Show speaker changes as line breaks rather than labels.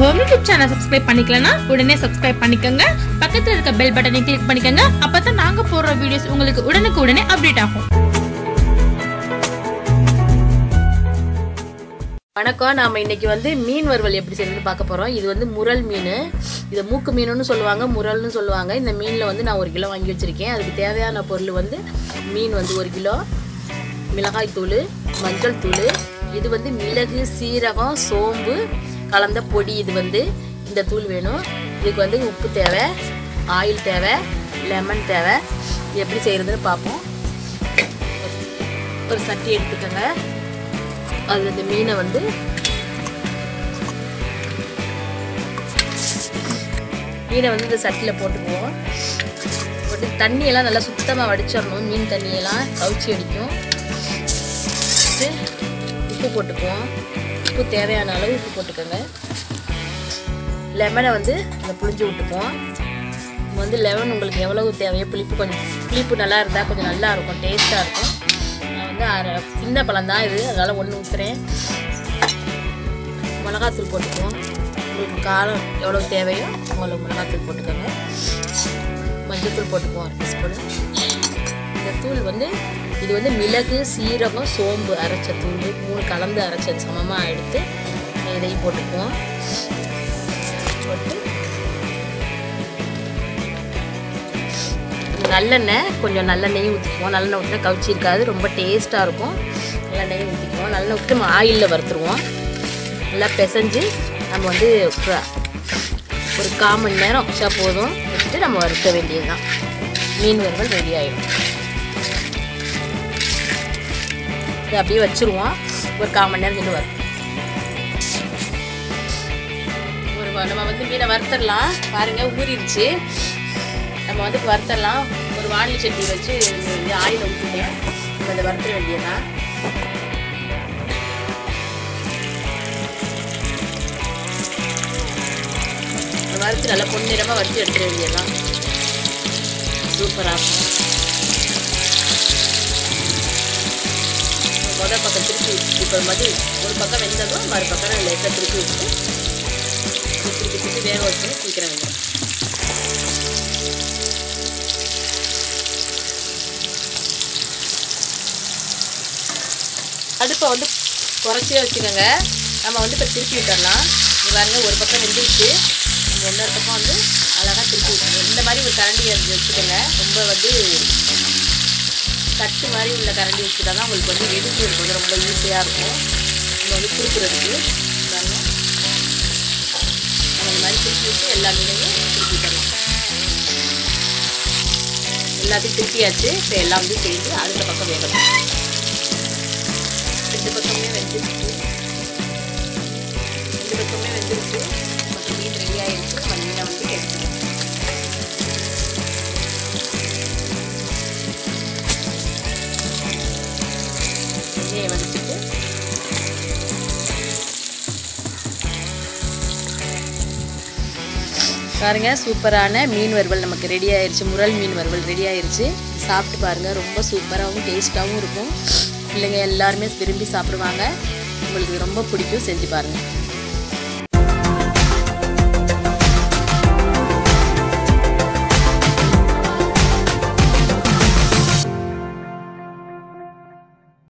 Home YouTube channel subscribe பண்ணிக்கலனா உடனே subscribe பண்ணிக்கங்க. பக்கத்துல இருக்க பெல் பட்டனை கிளிக் பண்ணிக்கங்க. அப்பதான் நாங்க போடுற வீடியோஸ் உங்களுக்கு உடனுக்குடனே அப்டேட் ஆகும்.
வணக்கம். நாம இன்னைக்கு மீன் வறுவல் எப்படி செய்யணும்னு பார்க்க போறோம். இது முரல் மீன். இதை மூக்கு மீனுன்னு சொல்லுவாங்க, முரல்னு சொல்லுவாங்க. இந்த மீனில் நான் 1 கிலோ வாங்கி வச்சிருக்கேன். அதுக்கு தேவையான பொருள் மீன் 1 கிலோ, மிளகாய் தூள், மஞ்சள் தூள், இது மிளகு, சீரகம், சோம்பு கலந்த பொடி. இது இந்த தூள் வேணும். இதுக்கு உப்பு தேவை, ஆயில் தேவை, லெமன் தேவை. இது எப்படி செய்யறதுன்னு பார்ப்போம். ஒரு சட்டி எடுத்துக்கோங்க. அது இந்த மீனை இந்த சட்டியில் போட்டுக்குவோம். போட்டு தண்ணியெல்லாம் நல்லா சுத்தமாக வடிச்சிடணும். மீன் தண்ணியெல்லாம் கவுச்சி அடிக்கும். உப்பு போட்டுக்குவோம். உப்பு தேவையான அளவு உப்பு போட்டுக்கோங்க. லெமனை இந்த புளிஞ்சு விட்டுக்குவோம். லெமன் உங்களுக்கு எவ்வளவு தேவையோ, புளிப்பு நல்லா இருந்தால் கொஞ்சம் நல்லா இருக்கும், டேஸ்ட்டாக இருக்கும். நான் சின்ன பழம் தான் இது, அதனால் 1 ஊற்றுறேன். மிளகாத்தூள் போட்டுக்குவோம். உங்களுக்கு காரம் எவ்வளோ தேவையோ உங்களுக்கு மிளகாத்தூள் போட்டுக்கோங்க. மஞ்சள் போட்டுக்குவோம் 1 டீஸ்பூன். இந்த தூள் இது மிளகு, சீரகம், சோம்பு அரைச்ச தூள் 3 கலந்து அரைச்ச சமமாக எடுத்து இதையும் போட்டுக்குவோம். போட்டு நல்லெண்ணெய், கொஞ்சம் நல்லெண்ணெயும் ஊற்றிக்குவோம். நல்லெண்ணெய் ஊற்றினா கவுச்சி இருக்காது, ரொம்ப டேஸ்ட்டாக இருக்கும். நல்லெண்ணெயும் ஊற்றிக்குவோம். நல்லெண்ணெய் ஊற்றி நம்ம ஆயிலில் வறுத்துருவோம். நல்லா பிசைஞ்சு நம்ம ஒரு 1/4 மணி நேரம் வச்சா போதும். வச்சுட்டு நம்ம வறுக்க வேண்டியது தான். மீன் வறுவல் ரெடி ஆகிடும். இது அப்படியே வச்சுருவோம். ஒரு 1/4 மணி நேரம் சென்று வரும். நம்ம மீனை வறுத்துடலாம். பாருங்கள், ஊறிடுச்சு. நம்ம வறுத்தரலாம். ஒரு வாணலி சட்டி வச்சு ஆயில் ஊற்றிட்டேன். நம்ம அதை வறுத்துற வேண்டியதான். வறுத்து நல்லா பொன்னிறமாக வறுத்து எடுத்துட வேண்டியதான். சூப்பராக இருக்கும். முதல் பக்கம் திருப்பி இப்போ ஒரு பக்கம் வெந்ததும் மறுபக்கம் லைட்டாக திருப்பி விட்டு திருப்பி வேக வச்சு சீக்கிரம் வெந்துடும். அடுப்பை குறைச்சே வச்சுக்கோங்க. நம்ம இப்போ திருப்பி விட்டுடலாம். இது பாருங்க, ஒரு பக்கம் வெந்துருச்சு. இன்னொரு பக்கம் அழகாக திருப்பி விட்டுருங்க. இந்த மாதிரி ஒரு கரண்டி வச்சுக்கோங்க. ரொம்ப தட்டு மாதிரி உள்ள கரண்டி வச்சுட்டா தான் உங்களுக்கு எடுத்து இருக்கும், ரொம்ப ஈஸியாக இருக்கும். நம்ம திருப்புறதுக்கு பாருங்க. நம்ம இந்த மாதிரி திருப்பி விட்டு எல்லா மீனையும் திருப்பி விட்டுடலாம். எல்லாத்தையும் திருப்பியாச்சு. இப்போ எல்லாம் சேர்ந்து அடுத்த பக்கம் வேகணும். 2 பக்கமே வெந்துருச்சு. 2 பக்கமே வெந்துருச்சு. நமக்கு மீன் ரெடி ஆகிடுச்சு. நம்ம மீனை எடுத்துக்கலாம். எண்ணெயை வடிச்சிட்டு பாருங்க, சூப்பரான மீன் வறுவல் நமக்கு ரெடி ஆயிடுச்சு. முரல் மீன் வறுவல் ரெடி ஆயிடுச்சு. சாப்பிட்டு பாருங்கள், ரொம்ப சூப்பராகவும் டேஸ்ட்டாகவும் இருக்கும். பிள்ளைங்க எல்லாருமே விரும்பி சாப்பிடுவாங்க. உங்களுக்கு ரொம்ப பிடிக்கும். செஞ்சு பாருங்கள்.